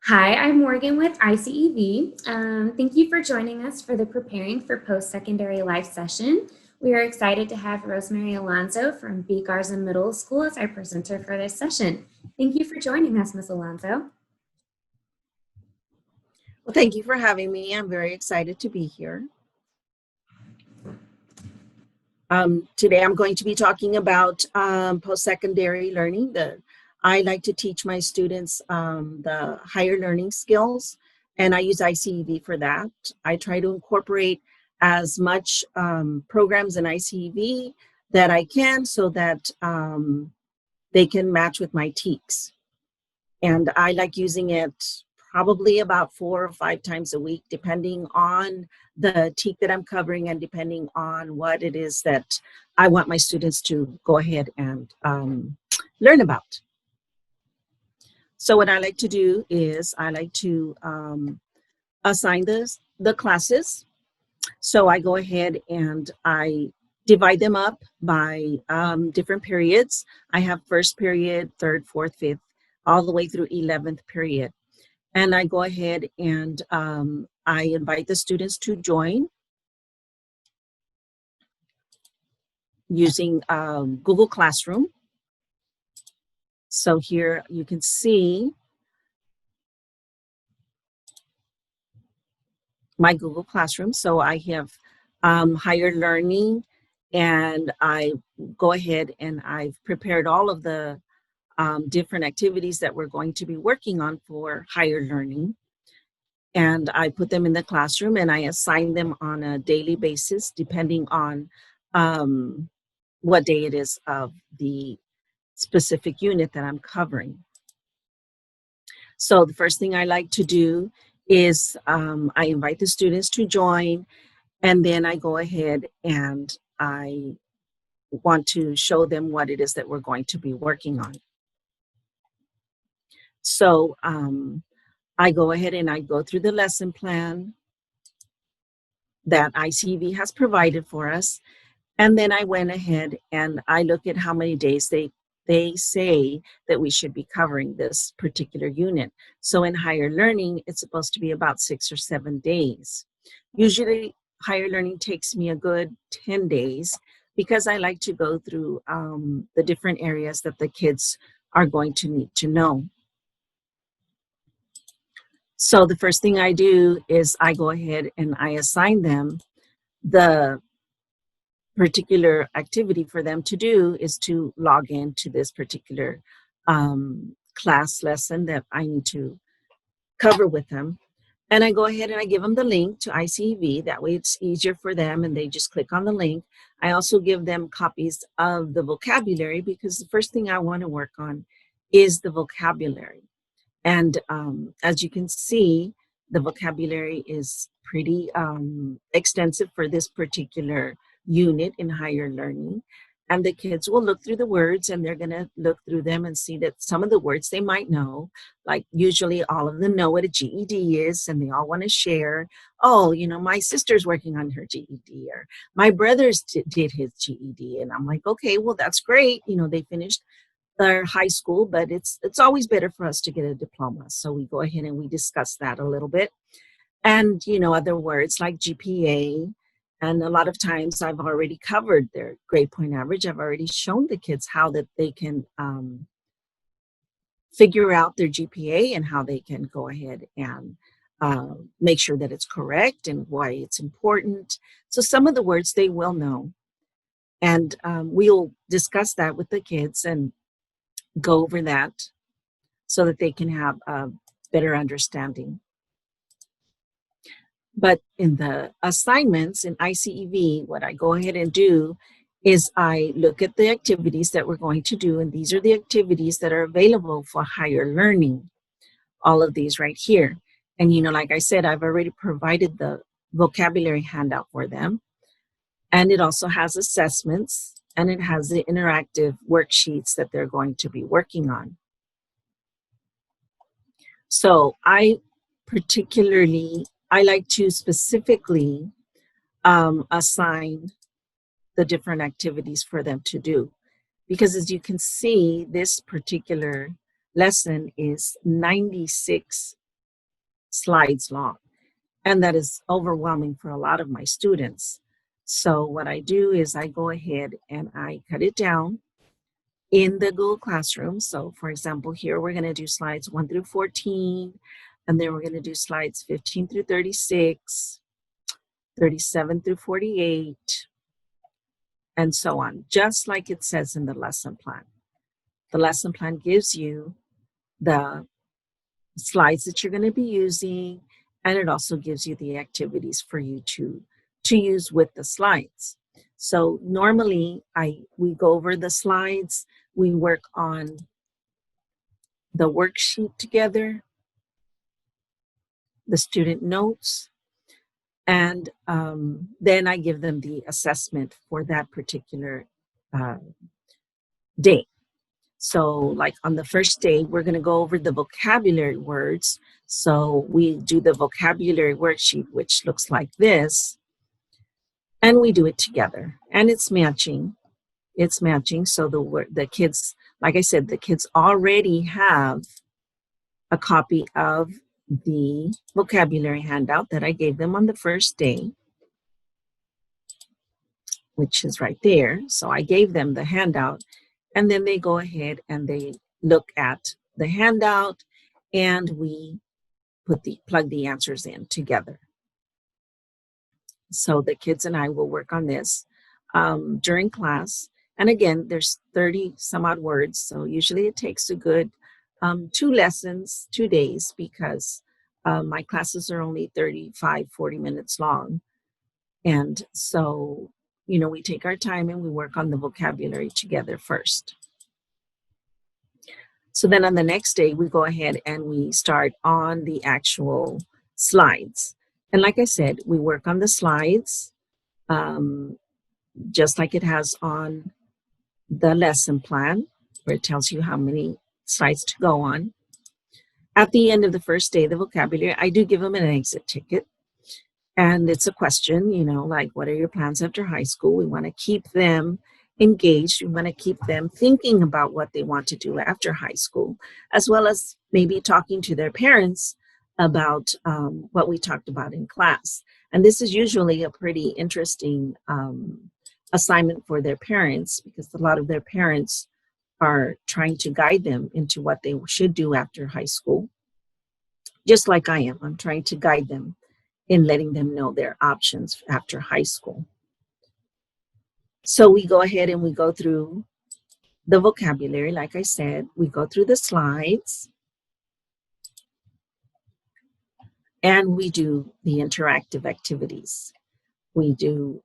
Hi, I'm Morgan with iCEV. Thank you for joining us for the Preparing for Post-Secondary Life session. We are excited to have Rosemary Alonso from B. Garza Middle School as our presenter for this session. Thank you for joining us, Ms. Alonso. Well, thank you for having me. I'm very excited to be here. Today I'm going to be talking about post-secondary learning. I like to teach my students the higher learning skills, and I use iCEV for that. I try to incorporate as much programs in iCEV that I can so that they can match with my TEKS. And I like using it probably about 4 or 5 times a week, depending on the TEK that I'm covering and depending on what it is that I want my students to go ahead and learn about. So what I like to do is I like to assign the classes. So I go ahead and I divide them up by different periods. I have first period, third, fourth, fifth, all the way through 11th period. And I go ahead and I invite the students to join using Google Classroom. So here you can see my Google Classroom. So I have higher learning, and I go ahead and I've prepared all of the different activities that we're going to be working on for higher learning. And I put them in the classroom and I assign them on a daily basis, depending on what day it is of the specific unit that I'm covering. So the first thing I like to do is I invite the students to join, and then I go ahead and I want to show them what it is that we're going to be working on. So I go ahead and I go through the lesson plan that iCEV has provided for us. And then I went ahead and I look at how many days they say that we should be covering this particular unit. So in higher learning, it's supposed to be about 6 or 7 days. Usually higher learning takes me a good 10 days because I like to go through the different areas that the kids are going to need to know. So the first thing I do is I go ahead and I assign them the particular activity for them to do is to log in to this particular class lesson that I need to cover with them. And I go ahead and I give them the link to iCEV. That way it's easier for them and they just click on the link. I also give them copies of the vocabulary because the first thing I want to work on is the vocabulary. And as you can see, the vocabulary is pretty extensive for this particular unit in higher learning. And the kids will look through the words and they're going to look through them and see that some of the words they might know, like usually all of them know what a GED is and they all want to share. Oh, you know, my sister's working on her GED, or my brother's did his GED. And I'm like, okay, well, that's great. You know, they finished their high school, but it's always better for us to get a diploma. So we go ahead and we discuss that a little bit. And, you know, other words like GPA. And a lot of times I've already covered their grade point average. I've already shown the kids how that they can figure out their GPA and how they can go ahead and make sure that it's correct and why it's important. So some of the words they will know. And we'll discuss that with the kids and go over that so that they can have a better understanding. But in the assignments in iCEV, what I go ahead and do is I look at the activities that we're going to do, and these are the activities that are available for higher learning, all of these right here. And, you know, like I said, I've already provided the vocabulary handout for them, and it also has assessments, and it has the interactive worksheets that they're going to be working on. So I like to specifically assign the different activities for them to do. Because as you can see, this particular lesson is 96 slides long. And that is overwhelming for a lot of my students. So what I do is I go ahead and I cut it down in the Google Classroom. So for example, here we're going to do slides 1 through 14, and then we're going to do slides 15 through 36, 37 through 48, and so on, just like it says in the lesson plan. The lesson plan gives you the slides that you're going to be using, and it also gives you the activities for you to use with the slides. So normally we go over the slides, we work on the worksheet together, the student notes, and then I give them the assessment for that particular uh, day. So like on the first day, we're going to go over the vocabulary words. So we do the vocabulary worksheet, which looks like this, and we do it together. And it's matching. It's matching. So the kids, like I said, the kids already have a copy of the vocabulary handout that I gave them on the first day, which is right there. So I gave them the handout, and then they go ahead and they look at the handout, and we plug the answers in together. So the kids and I will work on this during class. And again, there's 30 some odd words. So usually it takes a good 2 lessons, 2 days, because my classes are only 35, 40 minutes long. And so, we take our time and we work on the vocabulary together first. So then on the next day, we go ahead and we start on the actual slides. And like I said, we work on the slides just like it has on the lesson plan, where it tells you how many slides to go on. At the end of the first day, the vocabulary, I do give them an exit ticket. And it's a question, like, what are your plans after high school? We want to keep them engaged. We want to keep them thinking about what they want to do after high school, as well as maybe talking to their parents about what we talked about in class. And this is usually a pretty interesting assignment for their parents, because a lot of their parents are trying to guide them into what they should do after high school. Just like I am, I'm trying to guide them in letting them know their options after high school. So we go ahead and we go through the vocabulary. Like I said, we go through the slides, and we do the interactive activities. We do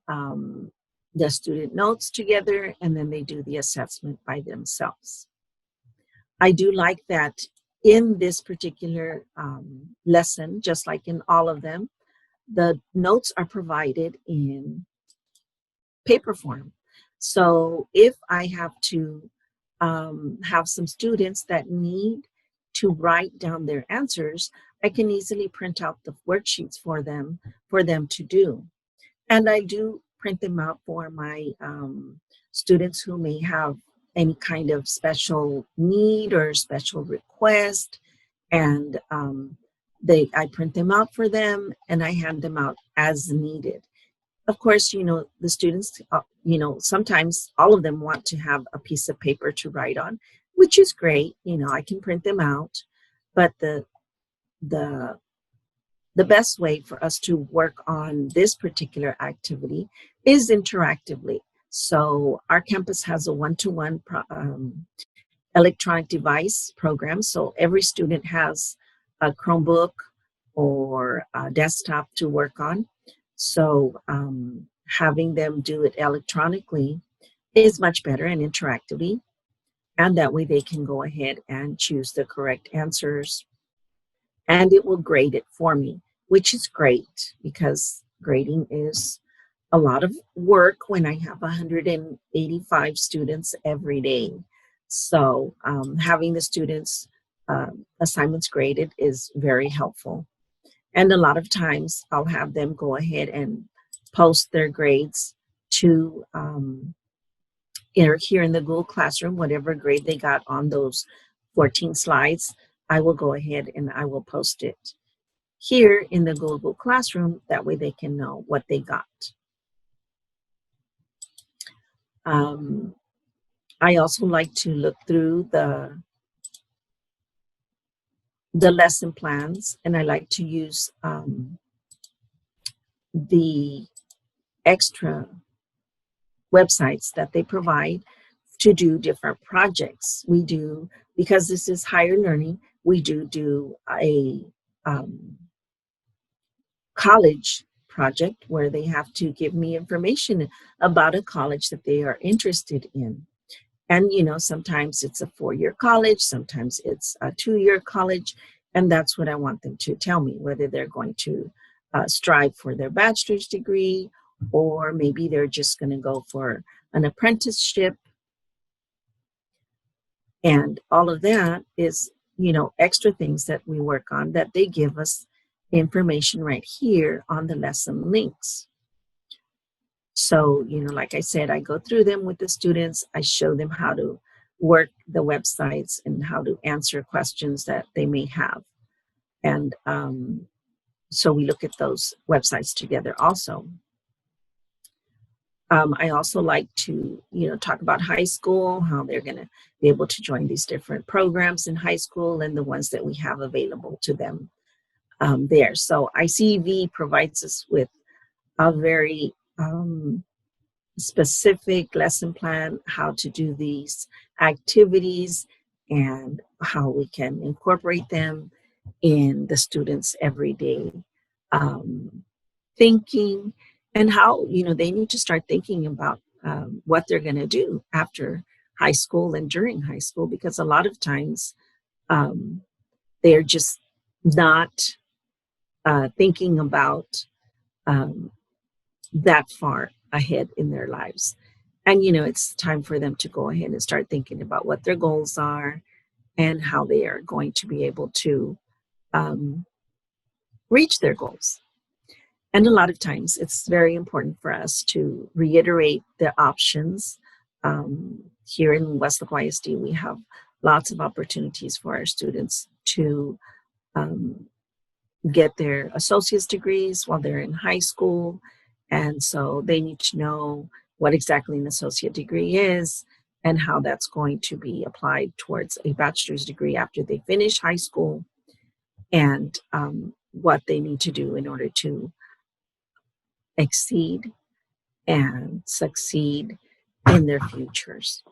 the student notes together, and then they do the assessment by themselves. I do like that in this particular lesson, just like in all of them, the notes are provided in paper form. So if I have to have some students that need to write down their answers, I can easily print out the worksheets for them to do. And I do print them out for my students who may have any kind of special need or special request. And I print them out for them, and I hand them out as needed. Of course, the students, sometimes all of them want to have a piece of paper to write on, which is great. I can print them out, but the best way for us to work on this particular activity is interactively. So our campus has a one-to-one electronic device program. So every student has a Chromebook or a desktop to work on. So having them do it electronically is much better and interactively. And that way they can go ahead and choose the correct answers, and it will grade it for me, which is great, because grading is a lot of work when I have 185 students every day. So having the students' assignments graded is very helpful. And a lot of times I'll have them go ahead and post their grades to here in the Google Classroom, whatever grade they got on those 14 slides, I will go ahead and I will post it here in the Google Classroom. That way they can know what they got. I also like to look through the lesson plans, and I like to use the extra websites that they provide to do different projects. We do, because this is higher learning, we do a college project where they have to give me information about a college that they are interested in. And, sometimes it's a 4-year college, sometimes it's a 2-year college. And that's what I want them to tell me, whether they're going to strive for their bachelor's degree, or maybe they're just going to go for an apprenticeship. And all of that is, extra things that we work on that they give us information right here on the lesson links. So, like I said, I go through them with the students. I show them how to work the websites and how to answer questions that they may have. And so we look at those websites together also. I also like to, talk about high school, how they're going to be able to join these different programs in high school and the ones that we have available to them there. So iCEV provides us with a very specific lesson plan, how to do these activities and how we can incorporate them in the students' everyday thinking, and how they need to start thinking about what they're going to do after high school and during high school, because a lot of times they're just not thinking about that far ahead in their lives. And it's time for them to go ahead and start thinking about what their goals are and how they are going to be able to reach their goals. And a lot of times it's very important for us to reiterate the options. Here in Westlake ISD, we have lots of opportunities for our students to get their associate's degrees while they're in high school. And so they need to know what exactly an associate degree is and how that's going to be applied towards a bachelor's degree after they finish high school, and what they need to do in order to exceed and succeed in their futures.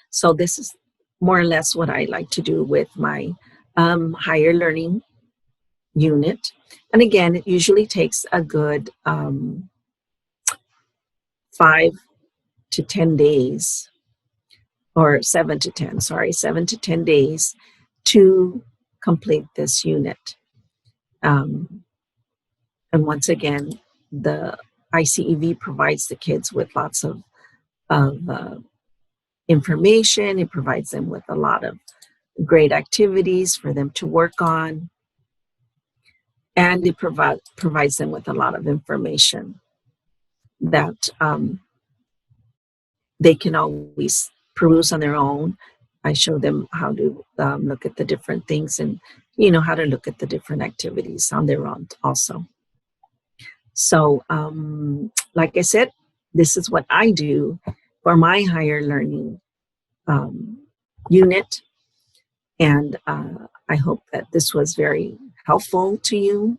So this is more or less what I like to do with my higher learning unit. And again, it usually takes a good 5 to 10 days, or 7 to 10 days to complete this unit. And once again, the iCEV provides the kids with lots of information. It provides them with a lot of great activities for them to work on. And it provides them with a lot of information that they can always peruse on their own. I show them how to look at the different things, and how to look at the different activities on their own also. So like I said, this is what I do for my higher learning unit. And I hope that this was very helpful to you.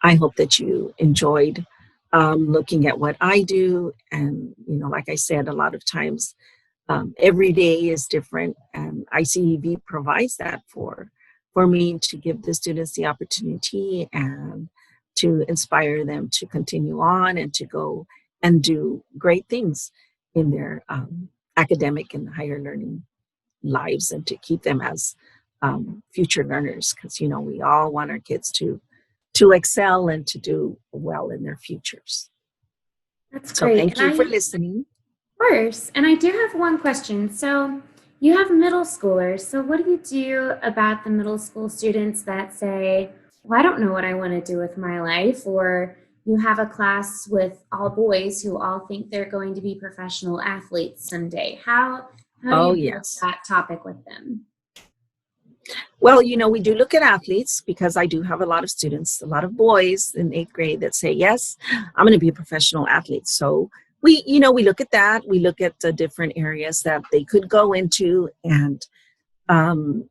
I hope that you enjoyed looking at what I do. And, like I said, a lot of times every day is different, and iCEV provides that for me to give the students the opportunity and to inspire them to continue on and to go and do great things in their academic and higher learning lives, and to keep them as future learners, because we all want our kids to excel and to do well in their futures. That's So great. thank you for listening. Of course. And I do have one question. So you have middle schoolers. So what do you do about the middle school students that say, well, I don't know what I want to do with my life? Or you have a class with all boys who all think they're going to be professional athletes someday. How do you deal with that topic with them? Well, we do look at athletes because I do have a lot of students, a lot of boys in 8th grade that say, yes, I'm going to be a professional athlete. So we look at that. We look at the different areas that they could go into. And, um,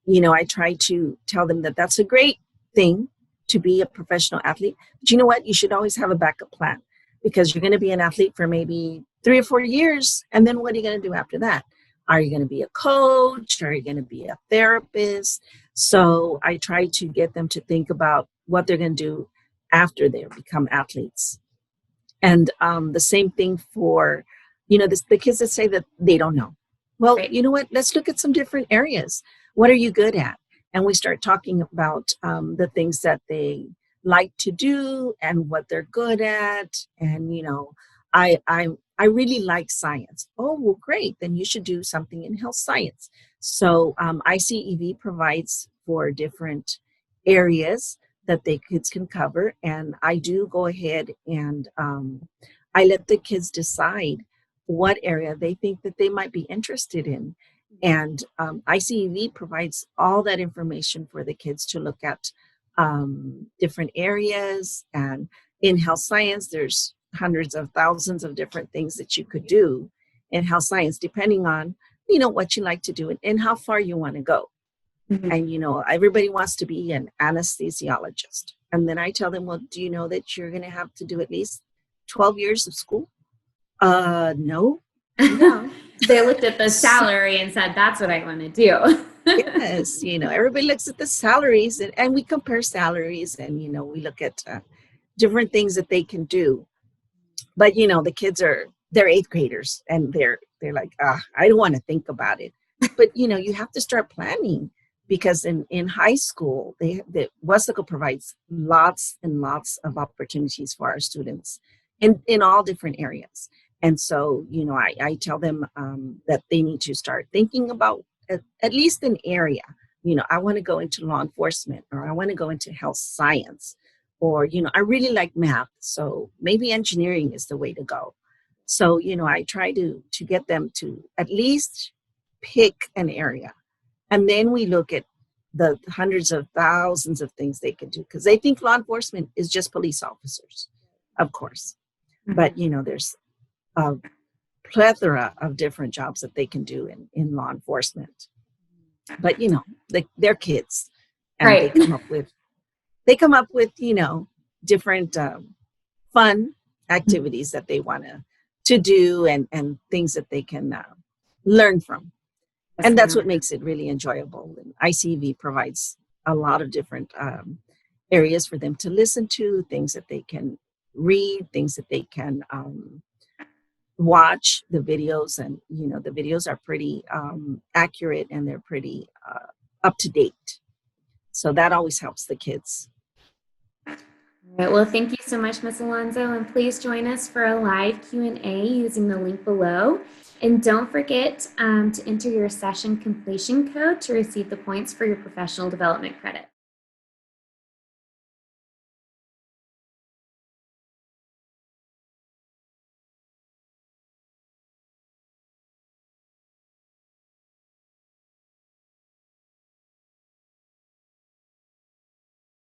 I try to tell them that that's a great thing to be a professional athlete. But you know what? You should always have a backup plan because you're going to be an athlete for maybe 3 or 4 years. And then what are you going to do after that? Are you going to be a coach? Are you going to be a therapist? So I try to get them to think about what they're going to do after they become athletes. And the same thing for, the kids that say that they don't know. Well, Right. you know what? Let's look at some different areas. What are you good at? And we start talking about the things that they like to do and what they're good at. And, I really like science. Oh, well, great. Then you should do something in health science. So iCEV provides for different areas that the kids can cover. And I do go ahead and I let the kids decide what area they think that they might be interested in. And iCEV provides all that information for the kids to look at different areas. And in health science, there's hundreds of thousands of different things that you could do in health science, depending on, what you like to do and how far you want to go. Mhm. And everybody wants to be an anesthesiologist, and then I tell them, well, do you know that you're going to have to do at least 12 years of school? No. Yeah. They looked at the So, salary and said, that's what I want to do. yes, everybody looks at the salaries, and we compare salaries, and we look at different things that they can do. But the kids they're 8th graders, and they're like, I don't want to think about it. But you have to start planning, because in high school the Wesco provides lots and lots of opportunities for our students in all different areas. And so I tell them that they need to start thinking about at least an area. I want to go into law enforcement, or I want to go into health science, or I really like math, so maybe engineering is the way to go. So I try to get them to at least pick an area, and then we look at the hundreds of thousands of things they can do, because they think law enforcement is just police officers, of course. Mhm. But there's a plethora of different jobs that they can do in law enforcement. But they're kids, and they Right. come up with different fun activities that they want to do, and things that they can learn from. Yes, And that's ma'am. what makes it really enjoyable. And ICV provides a lot of different areas for them to listen to, things that they can read, things that they can watch the videos. And the videos are pretty accurate, and they're pretty up to date, so that always helps the kids. All right. Well, thank you so much, Ms. Alonso, and please join us for a live Q&A using the link below. And don't forget to enter your session completion code to receive the points for your professional development credit.